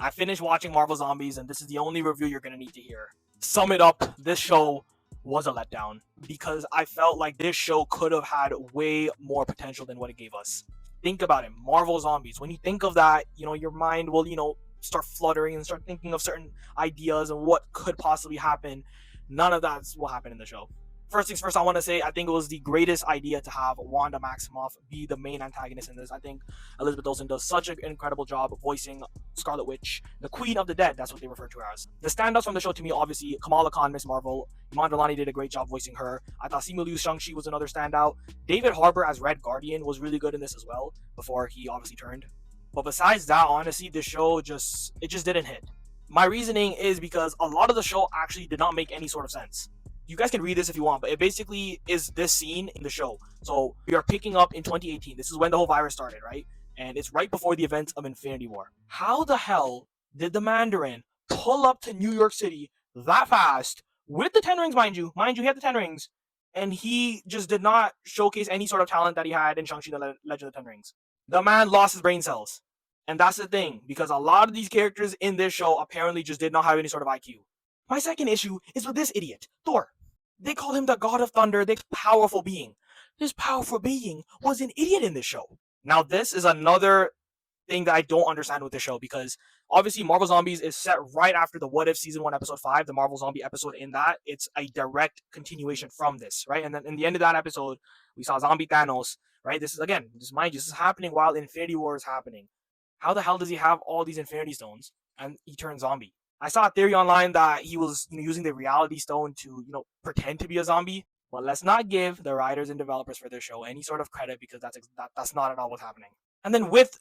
I finished watching Marvel Zombies, and this is the only review you're gonna need to hear. Sum it up, this show was a letdown because I felt like this show could have had way more potential than what it gave us. Think about it, Marvel Zombies. When you think of that, your mind will, start fluttering and start thinking of certain ideas and what could possibly happen. None of that's what happened in the show. First things first, I want to say I think it was the greatest idea to have Wanda Maximoff be the main antagonist in this. I think Elizabeth Olsen does such an incredible job of voicing Scarlet Witch, the Queen of the Dead. That's what they refer to her as. The standouts from the show to me, obviously, Kamala Khan, Miss Marvel. Iman Vellani did a great job voicing her. I thought Simu Liu's Shang-Chi was another standout. David Harbour as Red Guardian was really good in this as well, before he obviously turned. But besides that, honestly, the show just didn't hit. My reasoning is because a lot of the show actually did not make any sort of sense. You guys can read this if you want, but it basically is this scene in the show. So we are picking up in 2018. This is when the whole virus started, right? And it's right before the events of Infinity War. How the hell did the Mandarin pull up to New York City that fast with the 10 rings, mind you? Mind you, he had the 10 rings. And he just did not showcase any sort of talent that he had in Shang-Chi the Legend of the 10 Rings. The man lost his brain cells. And that's the thing, because a lot of these characters in this show apparently just did not have any sort of IQ. My second issue is with this idiot, Thor. They call him the God of Thunder, the powerful being. This powerful being was an idiot in this show. Now, this is another thing that I don't understand with this show, because obviously Marvel Zombies is set right after the What If Season 1 Episode 5, the Marvel Zombie episode in that. It's a direct continuation from this, right? And then in the end of that episode, we saw Zombie Thanos, right? This is, again, just mind you, this is happening while Infinity War is happening. How the hell does he have all these Infinity Stones and he turns zombie? I saw a theory online that he was using the Reality Stone to pretend to be a zombie. But let's not give the writers and developers for this show any sort of credit, because that's not at all what's happening. And then with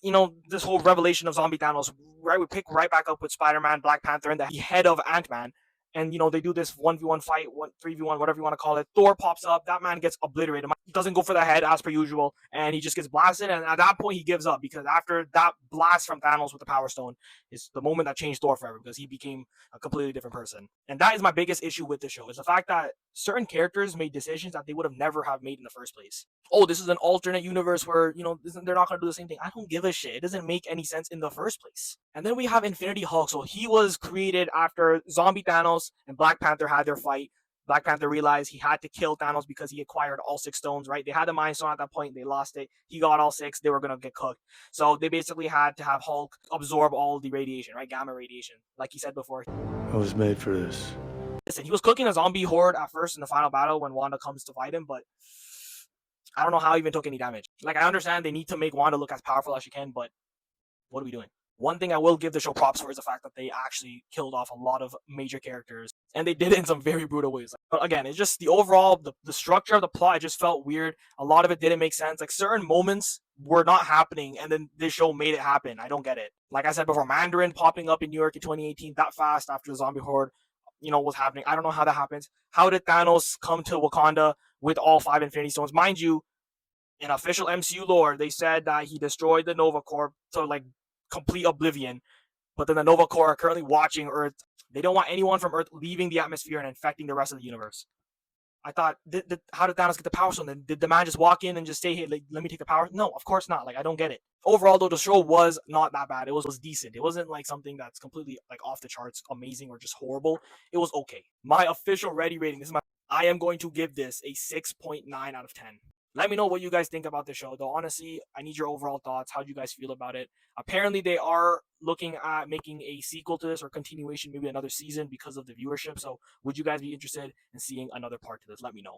this whole revelation of Zombie Thanos, right, we pick right back up with Spider-Man, Black Panther, and the head of Ant-Man. And they do this 1v1 fight, 3v1, whatever you want to call it. Thor pops up, that man gets obliterated. He doesn't go for the head as per usual, and he just gets blasted. And at that point, he gives up, because after that blast from Thanos with the Power Stone is the moment that changed Thor forever, because he became a completely different person. And that is my biggest issue with the show, is the fact that certain characters made decisions that they would have never have made in the first place. Oh, this is an alternate universe where, they're not going to do the same thing. I don't give a shit. It doesn't make any sense in the first place. And then we have Infinity Hulk. So he was created after Zombie Thanos and Black Panther had their fight. Black Panther realized he had to kill Thanos because he acquired all 6 stones, right? They had the Mind Stone at that point. They lost it. He got all 6. They were going to get cooked. So they basically had to have Hulk absorb all the radiation, right? Gamma radiation. Like he said before. I was made for this. Listen, he was cooking a zombie horde at first in the final battle when Wanda comes to fight him, but I don't know how he even took any damage. Like, I understand they need to make Wanda look as powerful as she can, but what are we doing? One thing I will give the show props for is the fact that they actually killed off a lot of major characters, and they did it in some very brutal ways. But again, it's just the overall, the structure of the plot, it just felt weird. A lot of it didn't make sense. Like, certain moments were not happening, and then this show made it happen. I don't get it. Like I said before, Mandarin popping up in New York in 2018 that fast after the zombie horde, was happening. I don't know how that happens. How did Thanos come to Wakanda with all 5 Infinity Stones? Mind you, in official MCU lore, they said that he destroyed the Nova Corps to complete oblivion. But then the Nova Corps are currently watching Earth. They don't want anyone from Earth leaving the atmosphere and infecting the rest of the universe. I thought, how did Thanos get the Power Stone? Did the man just walk in and just say, hey, let me take the power? No, of course not. I don't get it. Overall, though, the show was not that bad. It was decent. It wasn't something that's completely off the charts, amazing, or just horrible. It was okay. My official Ready rating, I am going to give this a 6.9 out of 10. Let me know what you guys think about the show, though. Honestly, I need your overall thoughts. How do you guys feel about it? Apparently, they are looking at making a sequel to this, or continuation, maybe another season, because of the viewership. So would you guys be interested in seeing another part to this? Let me know.